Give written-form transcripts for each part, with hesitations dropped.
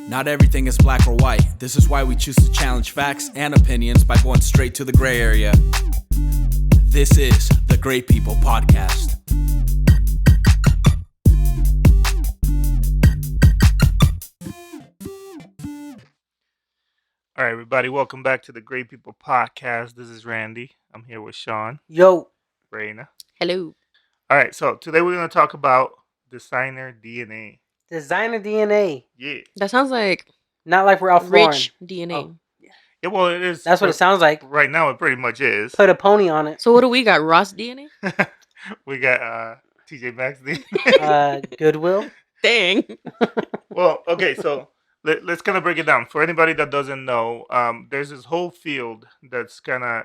Not everything is black or white. This is why we choose to challenge facts and opinions by going straight to the gray area. This is the Great People Podcast. All right, everybody, welcome back to the Great People Podcast. This is Randy. I'm here with Sean, Yo, Raina. Hello. All right, so today we're going to talk about designer DNA. designer DNA. Yeah. That sounds like Not like Ralph Lauren. rich DNA. Oh. Yeah, well, it is. That's what it sounds like. Right now, it pretty much is. Put a pony on it. So what do we got? Ross DNA? We got TJ Maxx DNA. Goodwill. Dang. Well, okay, so let's kind of break it down. For anybody that doesn't know, there's this whole field that's kind of,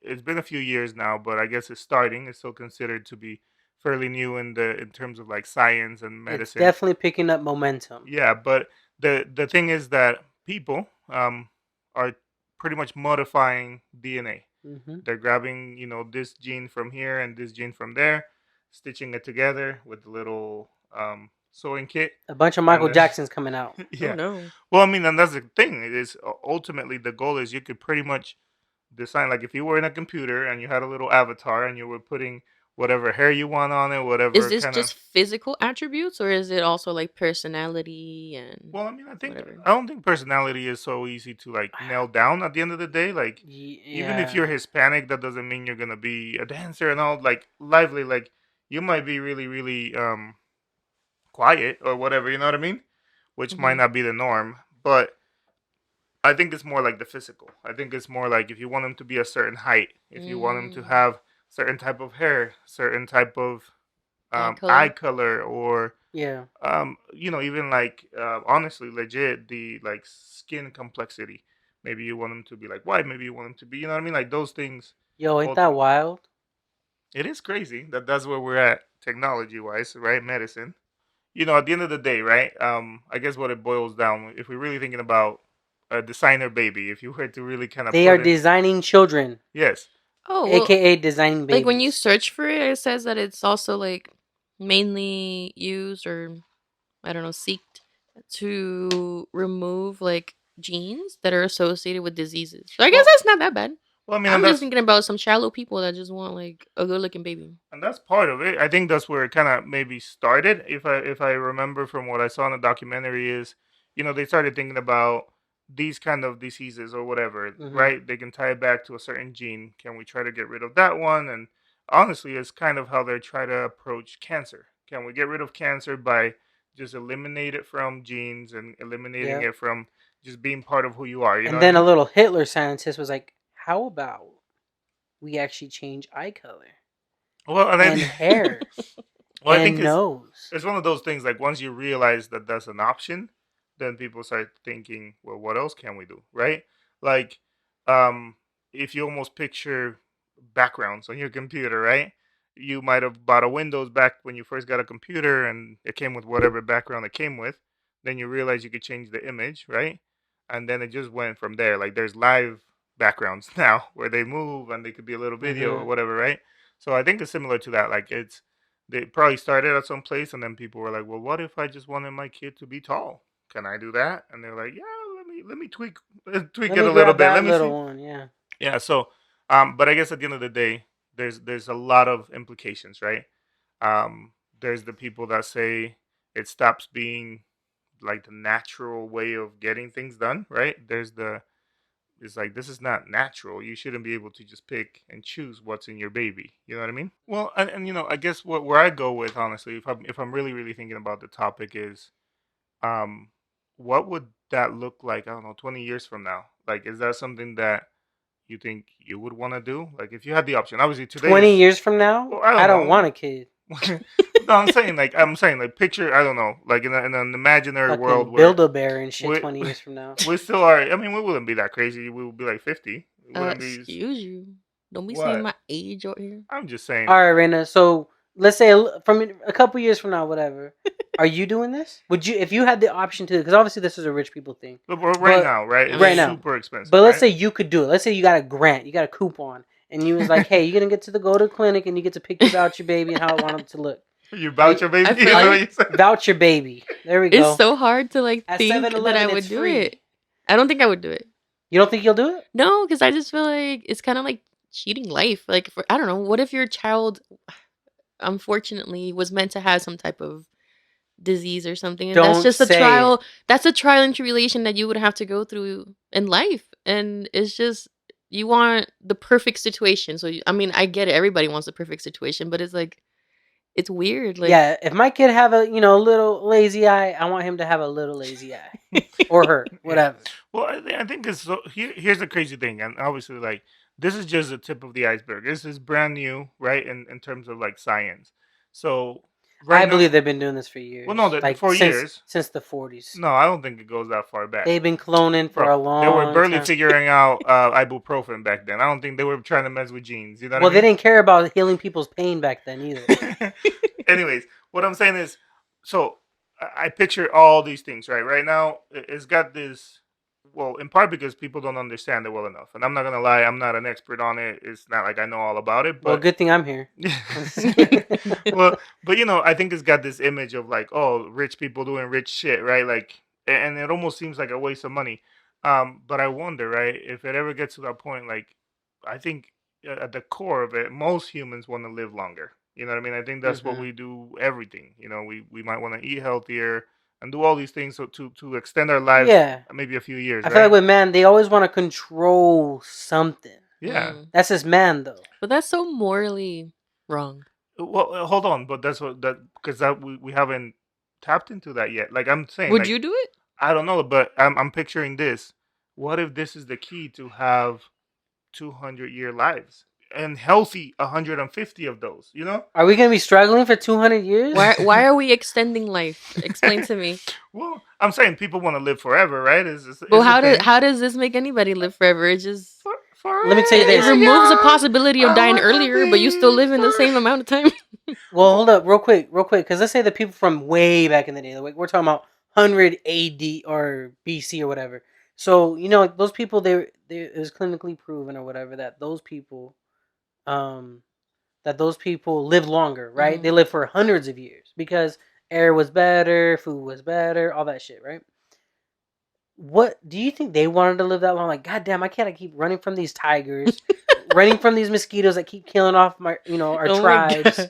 it's been a few years now, but I guess it's starting. It's still considered to be fairly new in terms of like science and medicine. It's definitely picking up momentum. Yeah, but the thing is that people are pretty much modifying DNA. Mm-hmm. They're grabbing, this gene from here and this gene from there, stitching it together with a little sewing kit. A bunch of Michael then- Jacksons coming out. Yeah. Oh, no. Well, I mean, and that's the thing. It is ultimately the goal is you could pretty much design, like if you were in a computer and you had a little avatar and you were putting whatever hair you want on it, whatever. Is this kinda, just physical attributes or is it also like personality and Well, I mean, I whatever? don't think personality is so easy to like nail down at the end of the day. Like, even if you're Hispanic, that doesn't mean you're gonna be a dancer and all like lively. Like, you might be really, really quiet or whatever. You know what I mean? Which might Mhm. not be the norm, but I think it's more like the physical. I think it's more like if you want them to be a certain height, if you want them to Mm. have certain type of hair, certain type of Eye eye color? color, or Yeah. even like honestly, legit the like skin complexity. Maybe you want them to be like white. Maybe you want them to be, you know what I mean? Like those things. Yo, ain't that wild? It is crazy that that's where we're at technology wise, right? Medicine. At the end of the day, right? I guess what it boils down, if we're really thinking about a designer baby, if you were to really kind of They are designing children, yes, Oh, well, aka designing babies. like when you search for it, it says that it's also like mainly used or I don't know, seeked to remove like genes that are associated with diseases. So I guess Well- that's not that bad. well, I mean, I'm and just that's thinking about some shallow people that just want like a good looking baby. and that's part of it. I think that's where it kind of maybe started. If I remember from what I saw in the documentary, is they started thinking about these kind of diseases or whatever, Mhm. right? They can tie it back to a certain gene. Can we try to get rid of that one? And honestly, it's kind of how they try to approach cancer. Can we get rid of cancer by just eliminate it from genes and eliminating Yeah. it from just being part of who you are? You know And what then I a mean? little Hitler scientist was like, "How about we actually change eye color Well, and and then hair well, I and think nose?" it's one of those things like once you realize that that's an option, then people start thinking, well, what else can we do, right? Like, if you almost picture backgrounds on your computer, right? You might have bought a Windows back when you first got a computer and it came with whatever background it came with. Then you realize you could change the image, right? And then it just went from there. Like there's live backgrounds now where they move and they could be a little video or Mhm. whatever, right? So I think it's similar to that. Like they probably started at some place and then people were like, well, what if I just wanted my kid to be tall? Can I do that? And they're like, yeah, let me tweak tweak Let it me a little grab bit. that Let me little see. one. Yeah. Yeah, so but I guess at the end of the day, there's a lot of implications, right? There's the people that say it stops being like the natural way of getting things done, right? It's like this is not natural. You shouldn't be able to just pick and choose what's in your baby. You know what I mean? Well, and I guess where I go with honestly, if I'm really really thinking about the topic is, um, what would that look like? I don't know, 20 years from now. Like, is that something that you think you would want to do? Like, if you had the option, obviously today. 20 years from now, Well, I don't know. want a kid. No, I'm saying like picture. I don't know, like in an imaginary Fucking world where Build a Bear and shit we- 20 years from now. we still are. I mean, we wouldn't be that crazy. We would be like 50. We wouldn't be. Excuse you. Don't be What? saying my age out here. I'm just saying. All right, Raina. So let's say from a couple years from now, whatever. Are you doing this? Would you, if you had the option to? Because obviously this is a rich people thing. But right but- now, right? It's right now. super expensive. But let's right? say you could do it. Let's say you got a grant, you got a coupon, and you was like, "Hey, you're gonna get to go to the clinic, and you get to pick out your baby and how I want it to look." You voucher baby. I Is feel that what like you said? Voucher baby. There we go. it's so hard to like At think that 7-Eleven, I would it's do free. it. I don't think I would do it. You don't think you'll do it? No, because I just feel like it's kind of like cheating life. Like, I don't know. What if your child, unfortunately, was meant to have some type of disease or something, and that's Don't just a say trial. That's a trial and tribulation that you would have to go through in life, and it's just you want the perfect situation. So, I mean, I get it. Everybody wants the perfect situation, but it's like it's weird. Like, Yeah, if my kid have a little lazy eye, I want him to have a little lazy eye, or her, whatever. Well, I think it's so. Here's the crazy thing, and obviously, like this is just the tip of the iceberg. This is brand new, right? In terms of like science. So right I now, believe they've been doing this for years. well, no, like for since years. since the 40s. No, I don't think it goes that far back. They've been cloning for a Bro, they were long barely time. figuring out ibuprofen back then. I don't think they were trying to mess with genes. You know what Well, I they mean? didn't care about healing people's pain back then either. Anyways, what I'm saying is, so I picture all these things right now. It's got this. Well, in part because people don't understand it well enough, and I'm not gonna lie, I'm not an expert on it. It's not like I know all about it, Well, but good thing I'm here. well, but I think it's got this image of like, oh, rich people doing rich shit, right? Like, and it almost seems like a waste of money. But I wonder, right, if it ever gets to that point, like, I think at the core of it, most humans want to live longer. You know what I mean? I think that's what Mhm. we do. Everything, we might want to eat healthier and do all these things so to extend our lives, Yeah. maybe a few years, I feel like right? with man, they always want to control something. Yeah. That's just man, though. but that's so morally wrong. Well, hold on, but that's what that because that we haven't tapped into that yet. Like I'm saying, Would like you do it? I don't know, but I'm picturing this. What if this is the key to have 200-year lives and healthy 150 of those? Are we gonna be struggling for 200 years? Why are we extending life? Explain to me. Well, I'm saying people want to live forever, right? Well, Is how does this make anybody live forever? It just Let me tell you it this. removes the possibility of dying wanna earlier, but you still be live in the same amount of time. Well, hold up, real quick, because let's say the people from way back in the day, like we're talking about 100 AD or BC or whatever. So like those people, it was clinically proven or whatever that those people, live longer, right? Mhm. They live for hundreds of years because air was better, food was better, all that shit, right? What do you think they wanted to live that long? Like, goddamn, I can't keep running from these tigers, running from these mosquitoes that keep killing off our Oh my tribes. gosh.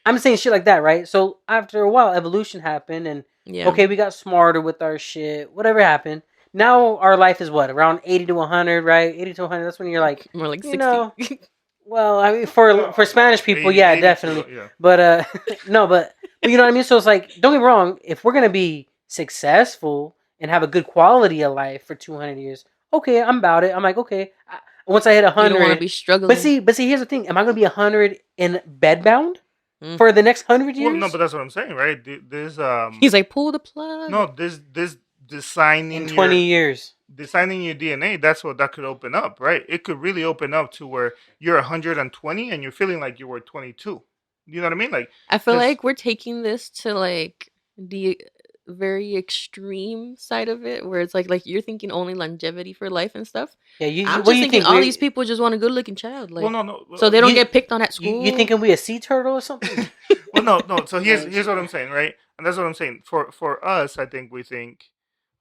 I'm saying shit like that, right? So after a while, evolution happened, and Yeah. okay, we got smarter with our shit. Whatever happened, now our life is what around 80 to 100, right? 80 to 100. That's when you're like, More like 60. well, I mean, for Spanish people, 80 yeah, 80 definitely. yeah. But no, but you know what I mean. So it's like, don't get me wrong. If we're gonna be successful and have a good quality of life for 200 years, okay, I'm about it. I'm like, okay, once I hit You don't want to 100, be struggling. but see, here's the thing: am I gonna be 100 in bedbound Mm. for the next 100 years? Well, no, but that's what I'm saying, right? This He's like, pull the plug. no, this designing In 20 years. designing your DNA, that's what that could open up, right? It could really open up to where you're 120 and you're feeling like you were 22. You know what I mean? Like, I feel 'cause- like we're taking this to like the very extreme side of it, where it's like you're thinking only longevity for life and stuff. Yeah, you. I'm What just do you thinking think? all We're- these people just want a good looking child, like, well, no. so they don't you- get picked on at school. You thinking we a sea turtle or something? Well, no. So here's what I'm saying, right? And that's what I'm saying. For us, I think we think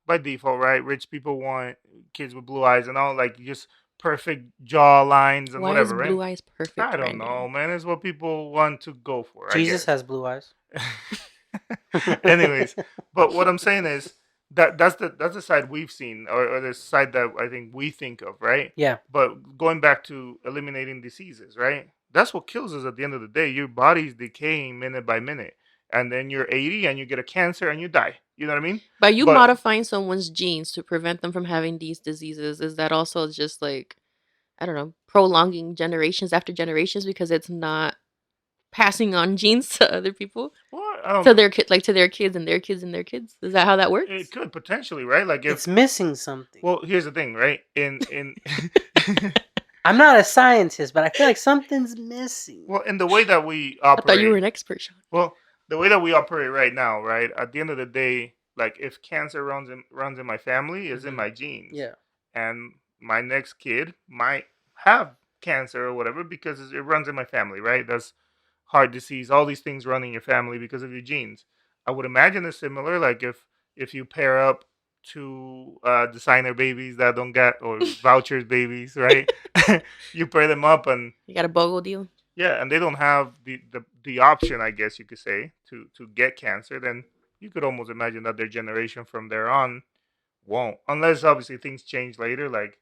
by default, right? Rich people want kids with blue eyes and all, like just perfect jaw lines and Why whatever, is blue right? eyes perfect? I don't know, man. It's what people want to go for. Jesus I has blue eyes. guess. Anyways, but what I'm saying is that's the side we've seen, or the side that I think we think of, right? Yeah. But going back to eliminating diseases, right? That's what kills us at the end of the day. Your body's decaying minute by minute, and then you're 80 and you get a cancer and you die. You know what I mean? By you But- modifying someone's genes to prevent them from having these diseases, is that also just like, I don't know, prolonging generations after generations because it's not passing on genes to other people, Well, I don't. to their to their kids and their kids and their kids? Is that how that works? It could potentially, right? Like if It's missing something. well, here's the thing, right? In I'm not a scientist, but I feel like something's missing. well, in the way that we I operate. thought you were an expert, Sean. Well, the way that we operate right now, right? At the end of the day, like if cancer runs in my family, is in Mhm. my genes. Yeah. And my next kid might have cancer or whatever because it runs in my family, right? That's heart disease, all these things run in your family because of your genes. I would imagine it's similar. Like if you pair up two designer babies that don't get or vouchers babies, right? You pair them up and You got a BOGO deal. yeah, and they don't have the option, I guess you could say, to get cancer. Then you could almost imagine that their generation from there on won't, unless obviously things change later. Like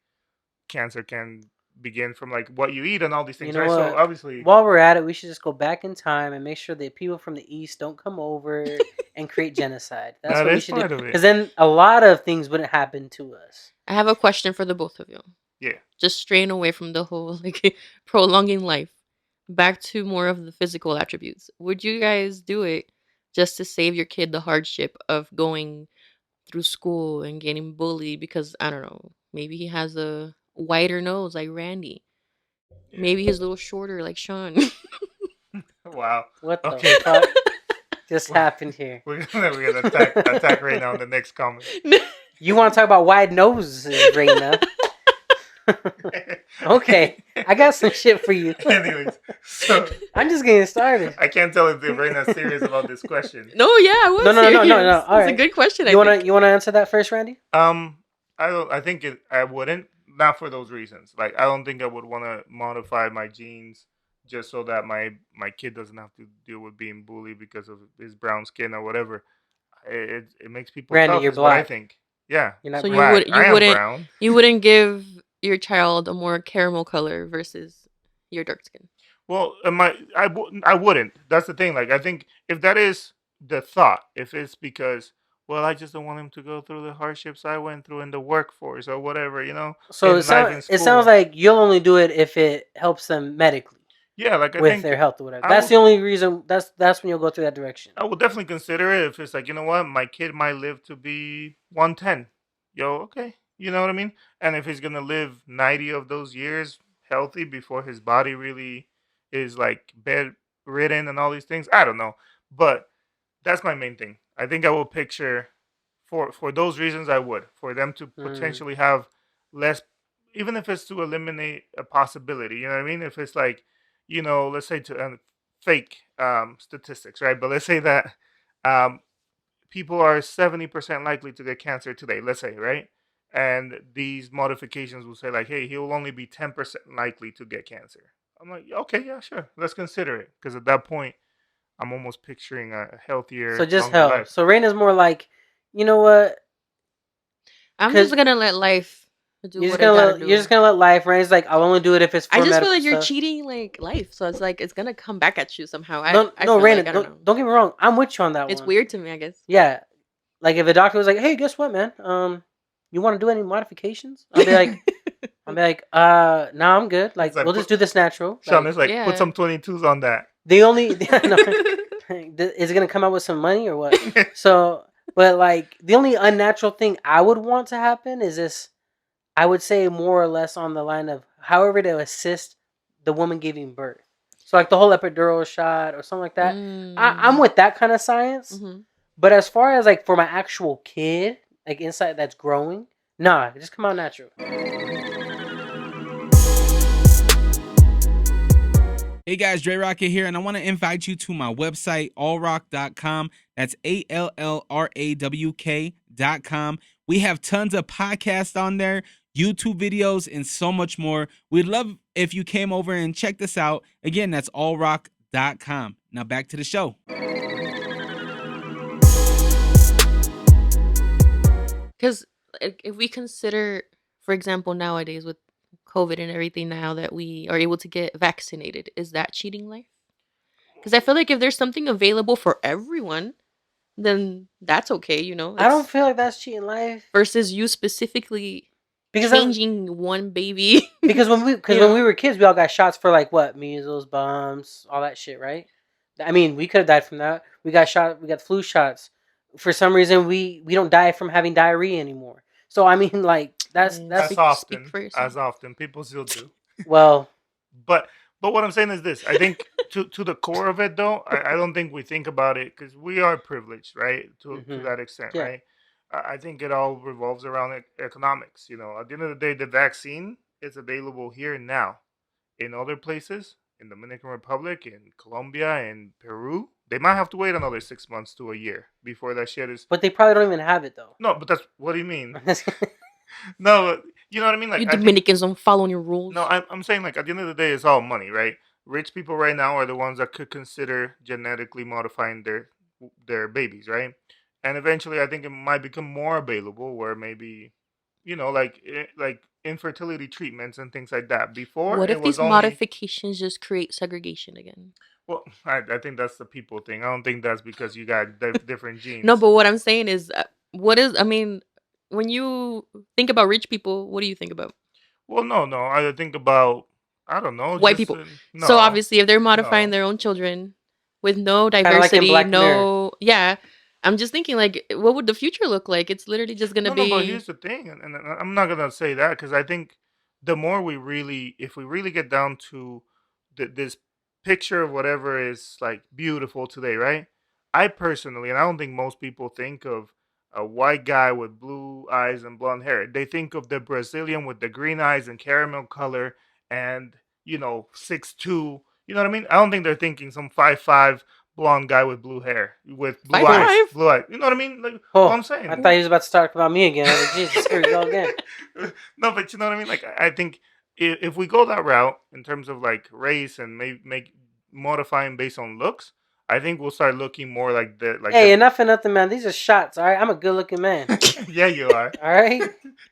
cancer can begin from like what you eat and all these You things, know right? So what? obviously, While we're at it, we should just go back in time and make sure that people from the east don't come over and create genocide. That's that what we is should do. part of it. Because then a lot of things wouldn't happen to us. I have a question for the both of you. Yeah. Just straying away from the whole like prolonging life, back to more of the physical attributes. Would you guys do it just to save your kid the hardship of going through school and getting bullied because I don't know, maybe he has a wider nose like Randy, maybe he's a little shorter like Sean. Wow. What the Okay. fuck just Well, happened here? We're gonna attack right now in the next comment. You want to talk about wide noses, Reina? Okay, I got some shit for you. Anyways, so I'm just getting started. I can't tell if Reina's serious about this question. No, yeah, I was No, serious. no. All It's a right. good question. You wanna answer that first, Randy? I don't. I think I wouldn't. Not for those reasons. Like I don't think I would want to modify my genes just so that my kid doesn't have to deal with being bullied because of his brown skin or whatever. It makes people Randy, tough. you're Is what I black. think. Yeah. You're not So black. I am wouldn't brown. you wouldn't give your child a more caramel color versus your dark skin. Well, I wouldn't. That's the thing. Like, I think if that is the thought, if it's because, well, I just don't want him to go through the hardships I went through in the workforce or whatever, So in life, in it sounds school. like you'll only do it if it helps them medically Yeah, like I with think their health or whatever. I That's would, the only reason. That's when you'll go through that direction. I would definitely consider it if it's like, you know what, my kid might live to be 110. Yo, okay. You know what I mean? And if he's going to live 90 of those years healthy before his body really is like bedridden and all these things, I don't know. But that's my main thing. I think I will picture for those reasons I would for them to Mm. potentially have less, even if it's to eliminate a possibility. You know what I mean? If it's like, let's say to fake statistics, right? But let's say that um, people are 70% likely to get cancer today. Let's say, right? And these modifications will say like, hey, he'll only be 10% likely to get cancer. I'm like, okay, yeah, sure, let's consider it because at that point I'm almost picturing a So healthier, just longer health. life. So Raina's more like, you know what? I'm 'Cause just gonna let life do You're just what gonna it gotta let do. you're just gonna let life. Raina's like, I'll only do it if it's for I just feel medical like you're stuff. cheating like life, so it's like it's gonna come back at you somehow. I No, feel Raina, like I don't know. don't get me wrong. I'm with you on that It's one. weird to me, I guess. Yeah, like if a doctor was like, "Hey, guess what, man? You want to do any modifications?" I'll be like, no, I'm good. Like, It's like we'll just do this natural. Sean Like, is like, Yeah. put some 22s on that. the only no, is it gonna come out with some money or what? So, but like the only unnatural thing I would want to happen is this. I would say more or less on the line of however to assist the woman giving birth. So like the whole epidural shot or something like that. I'm with that kind of science. Mhm. But as far as like for my actual kid, like inside that's growing, nah, just come out natural. Hey guys, Dre Rocket here, and I want to invite you to my website, allrock.com. That's ALLRAWK.com. We have tons of podcasts on there, YouTube videos, and so much more. We'd love if you came over and checked us out. Again, that's allrock.com. Now back to the show. Because if we consider, for example, nowadays with COVID and everything, now that we are able to get vaccinated, is that cheating life? Because I feel like if there's something available for everyone, then that's okay, I don't it's feel like that's cheating life versus you specifically because that's, changing one baby. because when we You know? when we were kids, we all got shots for like what measles, bumps, all that shit, right? I mean, we could have died from that. We got flu shots. For some reason, we don't die from having diarrhea anymore. So I mean, like that's As Speak often, for yourself. as often, people still do. well, But what I'm saying is this: I think to the core of it, though, I don't think we think about it because we are privileged, right? To Mhm. that extent, Yeah. right? I think it all revolves around economics. At the end of the day, the vaccine is available here and now. In other places, in Dominican Republic, in Colombia, in Peru, they might have to wait another 6 months to a year before that shit is. But they probably don't even have it though. No, but that's what do you mean? No, but you know what I mean. Like You I think Dominicans don't follow your rules. no, I'm saying like at the end of the day, it's all money, right? Rich people right now are the ones that could consider genetically modifying their babies, right? And eventually, I think it might become more available, where maybe, like infertility treatments and things like that. Before What it if was these only modifications just create segregation again? well, I think that's the people thing. I don't think that's because you got different genes. No, but what I'm saying is, I mean, when you think about rich people, what do you think about? Well, no. I think about I don't know, White just people. no, So obviously, if they're modifying no. their own children with no like in diversity, Black Mirror. yeah, I'm just thinking like, what would the future look like? It's literally just gonna No, but be. here's the thing, and I'm not gonna say that because I think the more if we really get down to this picture of whatever is like beautiful today, right? I personally, and I don't think most people think of a white guy with blue eyes and blonde hair. They think of the Brazilian with the green eyes and caramel color, and 6'2". You know what I mean? I don't think they're thinking some 5'5" blonde guy with blue hair with blue eyes, 5'5"? blue eyes. You know what I mean? Like Oh, what I'm saying. I thought he was about to talk about me again. I was like, Jesus, here we go again. No, but you know what I mean. Like I think if we go that route in terms of like race and make modifying based on looks, I think we'll start looking more like Hey, enough and nothing, man. These are shots, all right? I'm a good looking man. Yeah, you are. All right?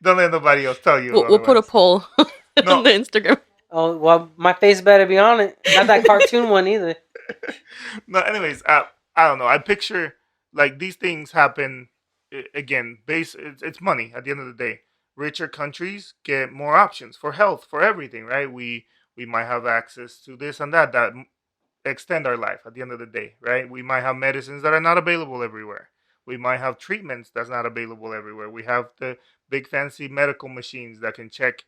Don't let nobody else tell you. We'll put a otherwise. poll No. on the Instagram. Oh, well, my face better be on it. Not that cartoon one either. No, anyways, I don't know. I picture like these things happen again. It's money at the end of the day. Richer countries get more options for health, for everything, right? We might have access to this and that extend our life at the end of the day, right? We might have medicines that are not available everywhere. We might have treatments that's not available everywhere. We have the big fancy medical machines that can check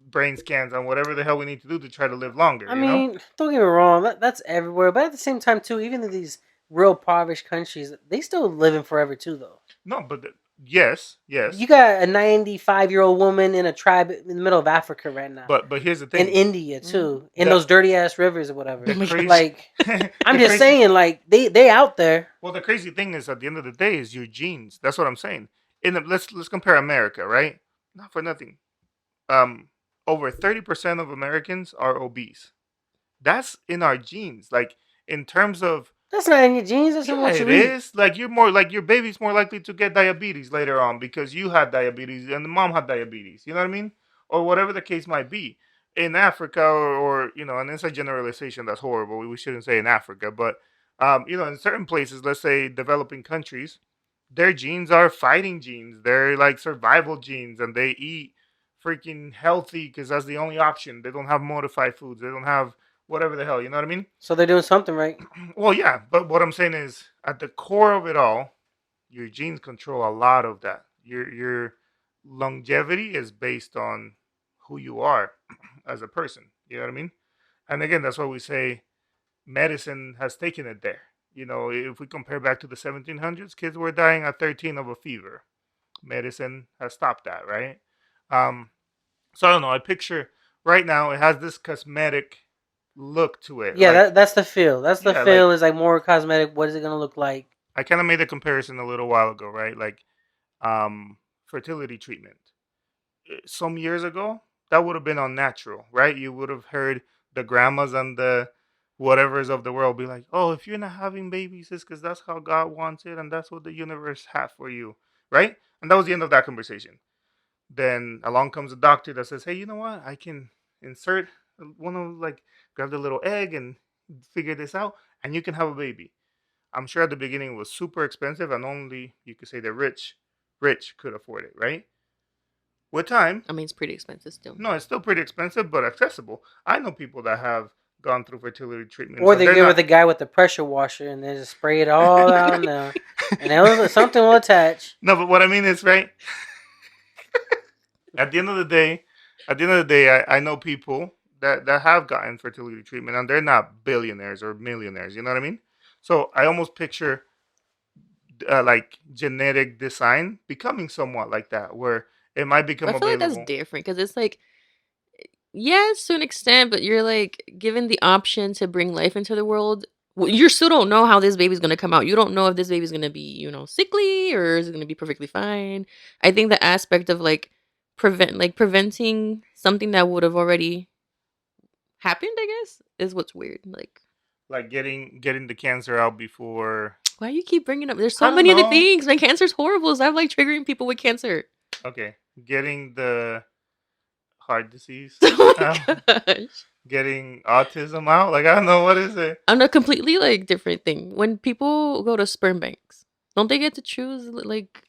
brain scans on whatever the hell we need to do to try to live longer. I mean, don't get me wrong. That's everywhere. But at the same time, too, even in these real impoverished countries, they still living forever, too, though. No, but yes. You got a 95-year-old woman in a tribe in the middle of Africa right now. But here's the thing. In India, too. In those dirty-ass rivers or whatever. The crazy- Like, I'm just saying, like, they out there. Well, the crazy thing is, at the end of the day, is your genes. That's what I'm saying. Let's compare America, right? Not for nothing. Over 30% of Americans are obese. That's in our genes. Like in terms of That's not in your genes. That's in yeah, what it you eat. is. Like you're more like your baby's more likely to get diabetes later on because you had diabetes and the mom had diabetes. You know what I mean? Or whatever the case might be. In Africa, or and it's a generalization that's horrible. We shouldn't say in Africa, but in certain places, let's say developing countries, their genes are fighting genes. They're like survival genes, and they eat freaking healthy because that's the only option. They don't have modified foods. They don't have whatever the hell. You know what I mean? So they're doing something right. Well, yeah, but what I'm saying is, at the core of it all, your genes control a lot of that. Your longevity is based on who you are as a person. You know what I mean? And again, that's why we say medicine has taken it there. If we compare back to the 1700s, kids were dying at 13 of a fever. Medicine has stopped that, right? So I don't know. I picture right now it has this cosmetic look to it. Yeah, like, that's the feel. That's the Yeah, feel. like- Is like more cosmetic. What is it gonna look like? I kind of made a comparison a little while ago, right? Like fertility treatment. Some years ago, that would have been unnatural, right? You would have heard the grandmas and the whatevers of the world be like, "Oh, if you're not having babies, it's because that's how God wants it, and that's what the universe has for you," right? And that was the end of that conversation. Then along comes a doctor that says, "Hey, you know what? I can insert one of grab the little egg and figure this out, and you can have a baby." I'm sure at the beginning it was super expensive, and only you could say the rich could afford it, right? With time, I mean, it's pretty expensive still. no, it's still pretty expensive, but accessible. I know people that have gone through fertility treatments. Or and they they're get not- with a guy with the pressure washer and they just spray it all out in there, and something will attach. No, but what I mean is, right? At the end of the day, I know people that have gotten fertility treatment, and they're not billionaires or millionaires. You know what I mean? So I almost picture like genetic design becoming somewhat like that, where it might become I feel like available. that's different because it's like yes, to an extent, but you're like given the option to bring life into the world. You still don't know how this baby's gonna come out. You don't know if this baby's gonna be, sickly or is it gonna be perfectly fine. I think the aspect of like preventing something that would have already happened, I guess, is what's weird. Like getting the cancer out before. Why you keep bringing up? There's I so don't many other know. things. Man, cancer's horrible. So I'm like triggering people with cancer. Okay, getting the heart disease. Oh my out, gosh. getting autism out. Like, I don't know, what is it? On a completely like different thing. When people go to sperm banks, don't they get to choose like,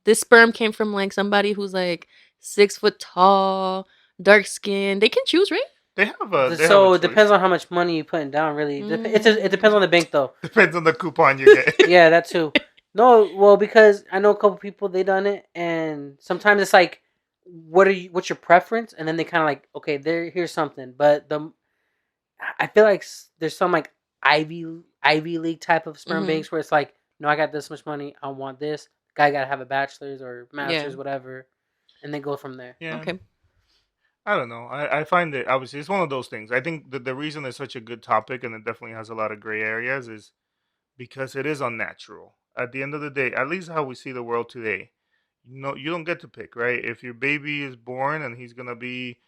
this sperm came from like somebody who's like 6 foot tall, dark skinned. They can choose, right? They have a. So it depends on how much money you're putting down. Really, it depends on the bank though. Depends on the coupon you get. Yeah, that too. No, well, because I know a couple people they done it, and sometimes it's like, what's your preference? And then they kind of like, okay, here's something. But I feel like there's some like Ivy League type of sperm Mhm. banks where it's like, no, I got this much money, I want this. Guy got to have a bachelor's or master's, whatever, and then go from there. Yeah. Okay. I don't know. I find it, obviously, it's one of those things. I think the reason it's such a good topic and it definitely has a lot of gray areas is because it is unnatural. At the end of the day, at least how we see the world today, you don't get to pick, right? If your baby is born and he's gonna be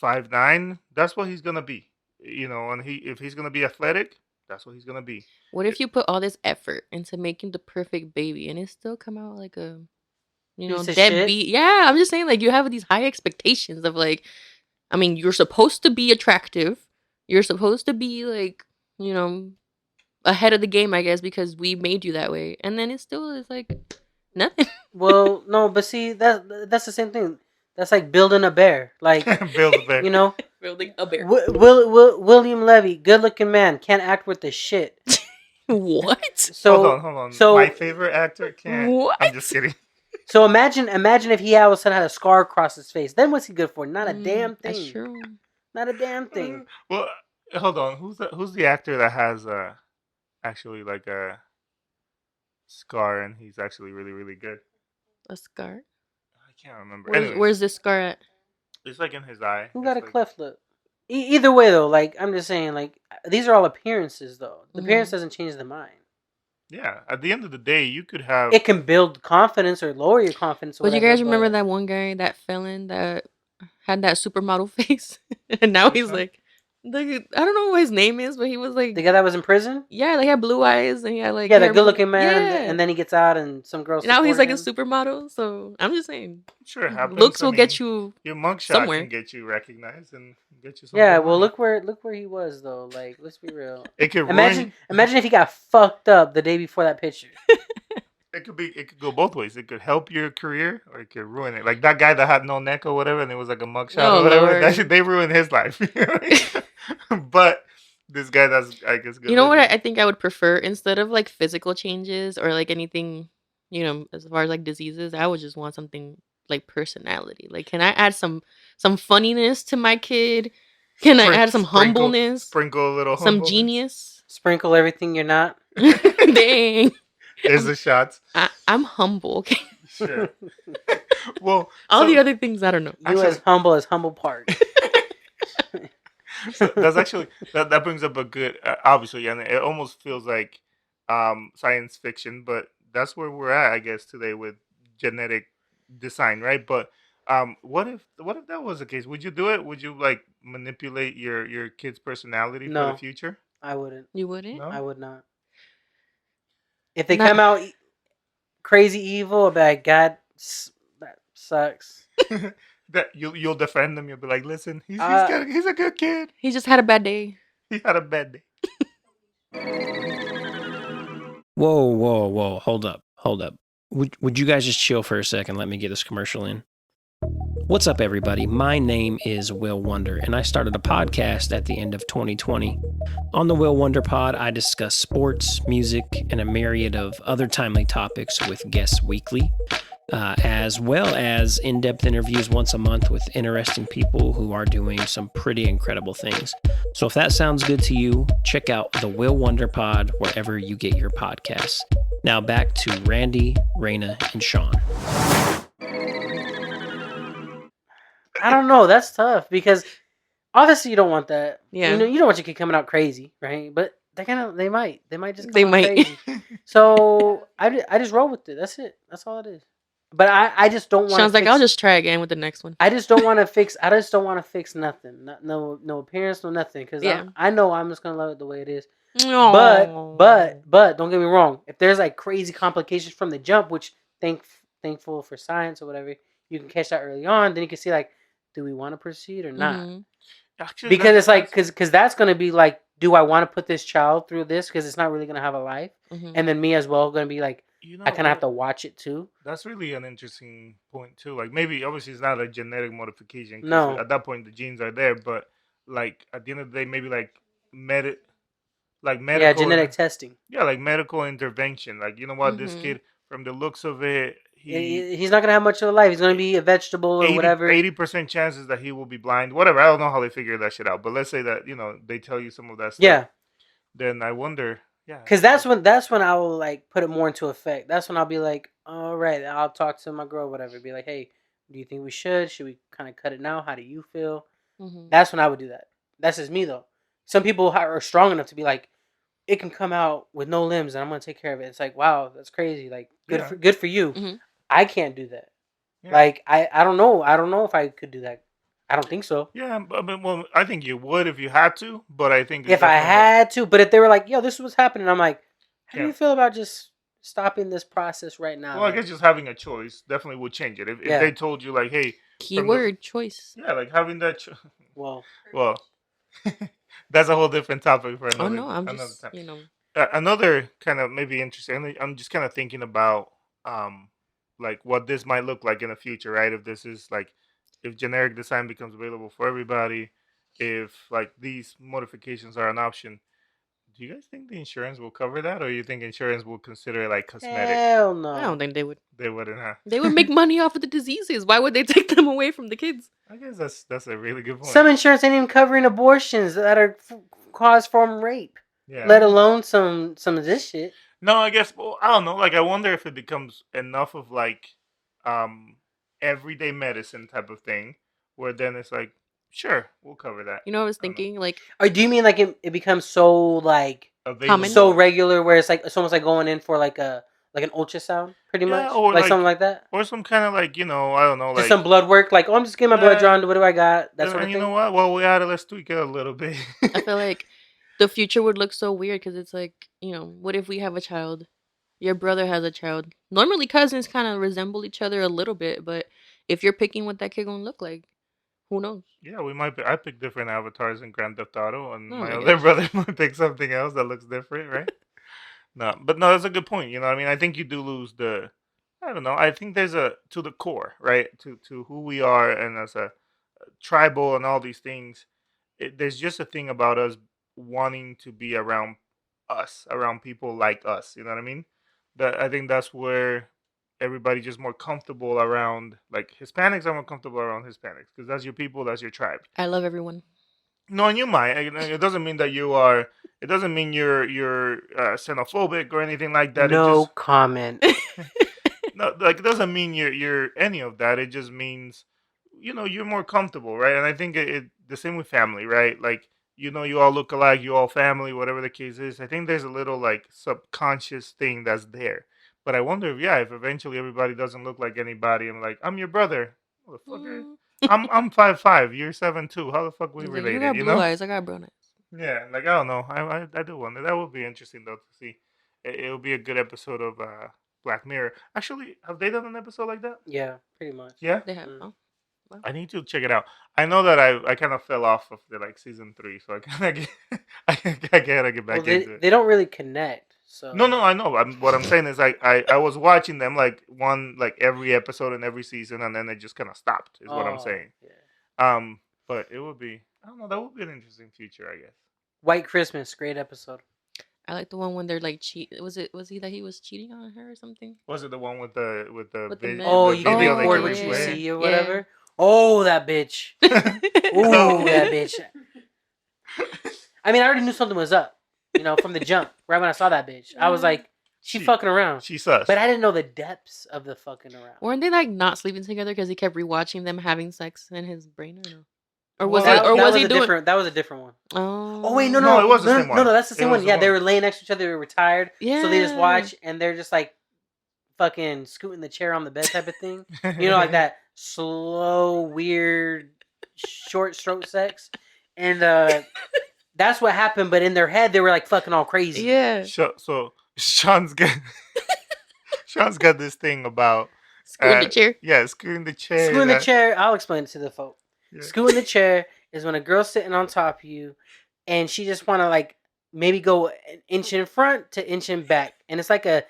5'9", that's what he's gonna be. And if he's gonna be athletic, that's what he's gonna be. What if you put all this effort into making the perfect baby and it still come out like a, Piece of deadbeat? Yeah, I'm just saying, like, you have these high expectations of like, I mean, you're supposed to be attractive. You're supposed to be like, ahead of the game, I guess, because we made you that way. And then it still is like nothing. Well, no, but see, that's the same thing. That's like building a bear. Like, Build a bear. Building a bear. William Levy, good looking man, can't act with the shit. What? So Hold on. so- My favorite actor can't. What? I'm just kidding. So imagine if he all of a sudden had a scar across his face. Then what's he good for? Not a damn thing. That's true. Not a damn thing. Well, hold on. Who's the actor that has actually like a scar and he's actually really, really good? A scar? I can't remember. Where's, Anyways, where's this scar at? it's like in his eye. Who got a It's like- cleft lip? Either way though, like I'm just saying, like these are all appearances though. The appearance doesn't change the mind. Yeah. At the end of the day, you could have. It can build confidence or lower your confidence. Or But you whatever, guys remember but- that one guy, that felon that had that supermodel face? And now he's one? like, I don't know what his name is, but he was like, The guy that was in prison? yeah, like he had blue eyes and he had like, Yeah, the hair- good looking man, Yeah. and then he gets out and some girls. now he's like a supported him. supermodel. So I'm just saying, Sure, it happens. looks I will mean, get you. Your mugshot somewhere. can get you recognized and get you. Some Yeah, more well money. look where he was though. Like, let's be real. It could Imagine if he got fucked up the day before that picture. It could go both ways. It could help your career or it could ruin it. Like that guy that had no neck or whatever, and it was like a mugshot Oh, or whatever. Lord. They ruined his life. But this guy that's, I guess, good You know what looking. I think I would prefer instead of like physical changes or like anything, as far as like diseases, I would just want something like personality. Like, can I add some funniness to my kid? Can I add some Sprinkle- humbleness? Sprinkle a little Some humbleness. genius? Sprinkle everything you're not. Dang. There's the shots. I'm humble. Okay. Sure. Well, All so- the other things I don't know. You as humble Park. So that's actually that brings up a good, obviously, and it almost feels like science fiction, but that's where we're at, I guess, today with genetic design, right? But what if that was the case? Would you do it? Would you like manipulate your kid's personality for No. the future? I wouldn't. You wouldn't? No? I would not. If they Not- come out crazy evil, I'll be like, God, that sucks. That you'll defend them. You'll be like, listen, he's a good kid. He just had a bad day. He had a bad day. Whoa. Hold up. Would you guys just chill for a second? Let me get this commercial in. What's up, everybody? My name is Will Wonder, and I started a podcast at the end of 2020. On the Will Wonder Pod, I discuss sports, music, and a myriad of other timely topics with guests weekly, as well as in-depth interviews once a month with interesting people who are doing some pretty incredible things. So if that sounds good to you, check out the Will Wonder Pod wherever you get your podcasts. Now back to Randy, Raina, and Sean. I don't know. That's tough because obviously you don't want that. Yeah. You don't want your kid coming out crazy, right? But they might just come They out might. crazy. So I just roll with it. That's it. That's all it is. But I just don't want. Sounds like I'll just try again with the next one. I just don't want to fix. I just don't want to fix nothing. No appearance, no nothing. Because Yeah. I know I'm just gonna love it the way it is. But don't get me wrong. If there's like crazy complications from the jump, which thankful for science or whatever, you can catch that early on. Then you can see like, do we want to proceed or not? Mhm. Actually, Because it's like that's- because that's gonna be like, do I want to put this child through this because it's not really gonna have a life, Mhm. and then me as well gonna be like, you know, I kind of have to watch it too. That's really an interesting point too. Like maybe obviously it's not a genetic modification. 'Cause No. at that point the genes are there, but like at the end of the day, maybe like medical. Yeah, genetic testing. Yeah, like medical intervention. Like you know what, this Mhm. kid, from the looks of it, He's not gonna have much of a life. He's gonna be a vegetable or whatever. 80% chances that he will be blind. Whatever. I don't know how they figure that shit out, but let's say that they tell you some of that stuff. Yeah, Then I wonder. Yeah. because that's when I will like put it more into effect. That's when I'll be like, all right, I'll talk to my girl, whatever. Be like, hey, do you think we should? Should we kind of cut it now? How do you feel? Mhm. That's when I would do that. That's just me though. Some people are strong enough to be like, it can come out with no limbs, and I'm gonna take care of it. It's like, wow, that's crazy. Like, Yeah. good for you. Mhm. I can't do that. Yeah. Like, I don't know. I don't know if I could do that. I don't think so. Yeah, but well, I think you would if you had to, but I think it's If I definitely- had to, but if they were like, yo, this is what's happening, I'm like, how do Yeah. you feel about just stopping this process right now? Well, I guess just having a choice definitely would change it. If Yeah. they told you like, hey, Keyword choice. yeah, like having that. Well, Well, that's a whole different topic for another. Oh no, I'm another just time. Another kind of maybe interesting. I'm just kind of thinking about like what this might look like in the future, right? If this is like if generic design becomes available for everybody, if like these modifications are an option, do you guys think the insurance will cover that, or you think insurance will consider it like cosmetic? hell no. I don't think they would. They wouldn't, huh? They would make money off of the diseases. Why would they take them away from the kids? I guess that's a really good point. Some insurance ain't even covering abortions that are caused from rape, Yeah. let alone some of this shit. No, I guess. Well, I don't know. Like, I wonder if it becomes enough of like, everyday medicine type of thing, where then it's like, sure, we'll cover that. You know what I was I don't know. thinking? Like, Or do you mean like it becomes so like Available. so regular where it's like it's almost like going in for like an ultrasound, pretty Yeah, much, or like like- something like that. or some kind of like I don't know, Just like some blood work, like, oh, I'm just getting my blood Yeah. drawn. What do I got? That and, sort of you thing. know what? Well, we gotta let's tweak it a little bit. I feel like the future would look so weird because it's like, what if we have a child? Your brother has a child. Normally, cousins kind of resemble each other a little bit, but if you're picking what that kid gonna look like, who knows? Yeah, we might. I pick different avatars in Grand Theft Auto, and Oh my my other gosh. brother might pick something else that looks different, right? No, but no, that's a good point. You know what I mean? I think you do lose the. I don't know. I think there's a to the core, right? To who we are, and as a tribal and all these things. There's just a thing about us wanting to be around us, around people like us. You know what I mean? That I think that's where everybody just more comfortable around. Like Hispanics are more comfortable around Hispanics because that's your people, that's your tribe. I love everyone. No, and you might. It doesn't mean that you are. It doesn't mean you're xenophobic or anything like that. No It just comment. no, like it doesn't mean you're any of that. It just means you're more comfortable, right? And I think the same with family, right? Like you all look alike, you all family, whatever the case is. I think there's a little like subconscious thing that's there. But I wonder if eventually everybody doesn't look like anybody and like I'm your brother. Motherfucker. Mm. I'm 5'5", you're 7'2". How the fuck we He's like, related? you got You blue know? eyes. I got brown eyes. Yeah, like I don't know. I do wonder. That would be interesting though to see. It would be a good episode of Black Mirror. Actually, have they done an episode like that? Yeah, pretty much. Yeah, They have. Mm. Oh. I need to check it out. I know that I kind of fell off of the like season 3, so I kind of I gotta get back Well, they, into it. they don't really connect. So No, I know. What I'm saying is I was watching them like every episode and every season, and then it just kind of stopped. Is what I'm Oh, saying. yeah. But it would be I don't know. That would be an interesting future, I guess. White Christmas, great episode. I like the one when they're like cheat. Was he that he was cheating on her or something? Was it the one with the With the vid- men. Oh, the you can video they record could what you play? see or Yeah. whatever. Oh, that bitch. Ooh, that bitch. I mean, I already knew something was up, from the jump. Right when I saw that bitch, I was like, She fucking around. She sus. But I didn't know the depths of the fucking around. Weren't they like not sleeping together because he kept rewatching them having sex in his brain, or no? Or Well, was that- it? Or that was was he a doing? different? That was a different one. Oh. Oh wait, no, No, it was the no, same no, one. no, that's the It same was one. the Yeah, they one. were laying next to each other. They were retired, Yeah. so they just watch and they're just like fucking scooting the chair on the bed type of thing. You know, like that slow, weird, short stroke sex, and that's what happened. But in their head, they were like fucking all crazy. Yeah. So Sean's got this thing about Screwing the chair. Yeah, screwing the chair. Screwing the that- chair. I'll explain it to the folk. Yeah. Screwing the chair is when a girl's sitting on top of you, and she just want to like maybe go an inch in front to inch in back, and it's like kind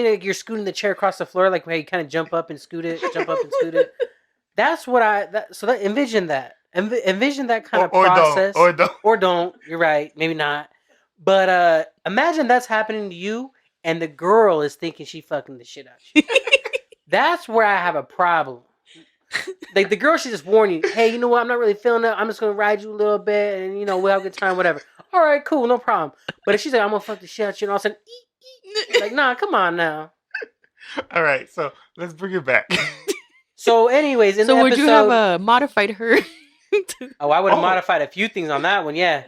of like you're scooting the chair across the floor, like where you kind of jump up and scoot it, jump up and scoot it. That's what envision that. Envision that kind of process. Or don't. Or don't. You're right. Maybe not. But imagine that's happening to you, and the girl is thinking she fucking the shit out of you. That's where I have a problem. Like the girl should just warn you, hey, you know what? I'm not really feeling it. I'm just gonna ride you a little bit, and we'll have a good time, whatever. All right, cool, no problem. But if she's like, I'm gonna fuck the shit out of you, and all of a sudden, like, nah, come on now. All right, so let's bring it back. So, anyways, in So the would episode, you have modified her? I would have Oh. modified a few things on that one. Yeah.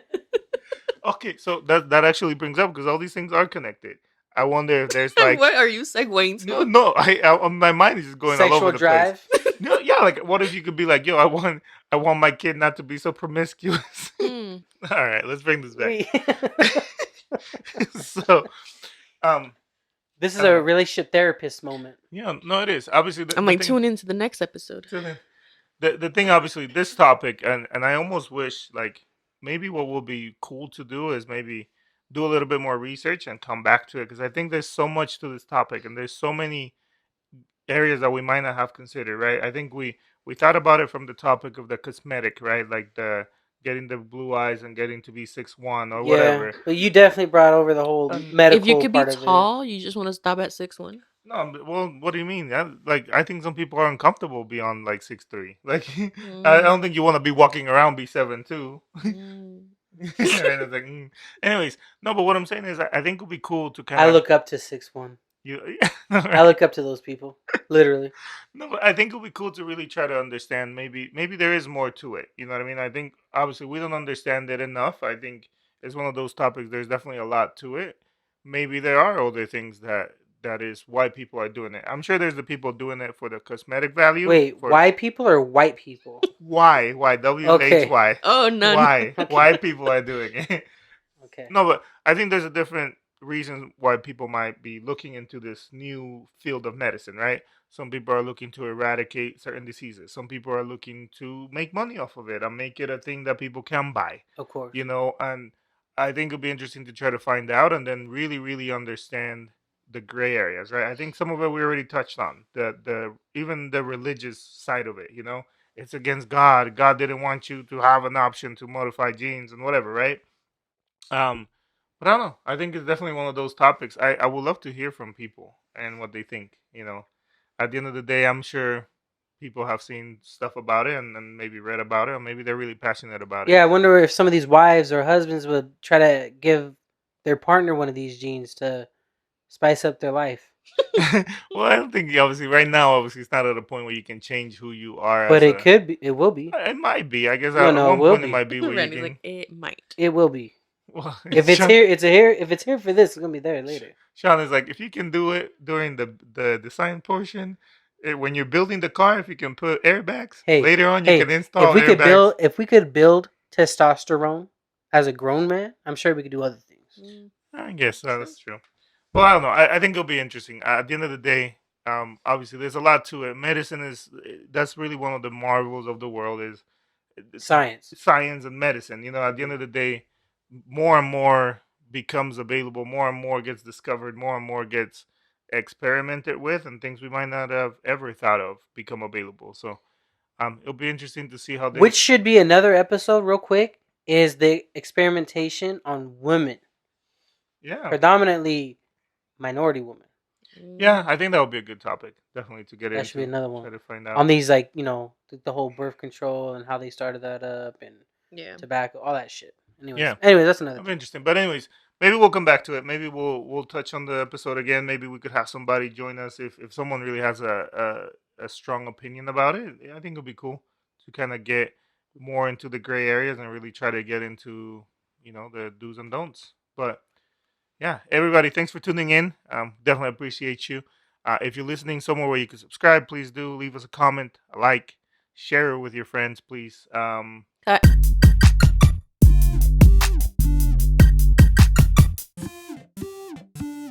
Okay, so that actually brings up because all these things are connected. I wonder if there's like What are you segueing to? no, I my mind is just going all Sexual over the drive. place. No, yeah, like what if you could be like, yo, I want my kid not to be so promiscuous. Hmm. All right, let's bring this back. We- So, This is a relationship therapist moment. yeah, no, it is obviously. I'm like, tune into the next episode. The thing, obviously, this topic, and I almost wish like maybe what will be cool to do is maybe do a little bit more research and come back to it because I think there's so much to this topic and there's so many areas that we might not have considered, right? I think we thought about it from the topic of the cosmetic, right? Like the getting the blue eyes and getting to be 6'1" or whatever. But you definitely brought over the whole medical If you could be part of it. tall, you just want to stop at 6'1". No, well, what do you mean? I think some people are uncomfortable beyond like 6'3". Like, I don't think you want to be walking around be 7'2". Mm. And it's like, anyways, no. But what I'm saying is, I think it would be cool to kind I of look up to 6'1". I look up to those people, literally. No, but I think it would be cool to really try to understand. Maybe there is more to it. You know what I mean? I think obviously we don't understand it enough. I think it's one of those topics. There's definitely a lot to it. Maybe there are other things that is why people are doing it. I'm sure there's the people doing it for the cosmetic value. Wait, for white people or white people? Why? WHY? Oh, none. Why? Why people are doing it? Okay. No, but I think there's a different reason why people might be looking into this new field of medicine, right? Some people are looking to eradicate certain diseases. Some people are looking to make money off of it and make it a thing that people can buy, Of course. and I think it'd be interesting to try to find out and then really, really understand the gray areas, right? I think some of it we already touched on, the even the religious side of it, it's against God. God didn't want you to have an option to modify genes and whatever, right? But I don't know. I think it's definitely one of those topics. I would love to hear from people and what they think. At the end of the day, I'm sure people have seen stuff about it and maybe read about it, or maybe they're really passionate about it. Yeah, I wonder if some of these wives or husbands would try to give their partner one of these genes to spice up their life. Well, I don't think obviously right now. Obviously, it's not at a point where you can change who you are. But as it could be. It will be. It might be. I guess No, at no, one it will point be. it might be where you Randy's can. like, it might. It will be. Well, If it's Sean- here, it's here. If it's here for this, it's gonna be there later. Sean is like, if you can do it during the design portion, when you're building the car, if you can put airbags, Hey, later on you hey, can install if we airbags. could build testosterone as a grown man, I'm sure we could do other things. Mm. I guess that's true. Well, I don't know. I think it'll be interesting. At the end of the day, obviously there's a lot to it. Medicine that's really one of the marvels of the world is Science. science and medicine. At the end of the day, more and more becomes available, more and more gets discovered, more and more gets experimented with, and things we might not have ever thought of become available. So it'll be interesting to see how they Which should be another episode, real quick, is the experimentation on women, yeah. predominantly minority women. Yeah, I think that would be a good topic, definitely, to get That into. should be another Try one to find out. on these, like the whole birth control and how they started that up and Yeah. tobacco, all that shit. Anyways, Yeah. Anyways, that's another. That'd be interesting. But anyways, maybe we'll come back to it. Maybe we'll touch on the episode again. Maybe we could have somebody join us if someone really has a strong opinion about it. I think it'll be cool to kind of get more into the gray areas and really try to get into the do's and don'ts. But yeah, everybody, thanks for tuning in. Definitely appreciate you. If you're listening somewhere where you can subscribe, please do leave us a comment, a like, share it with your friends, please. Cut.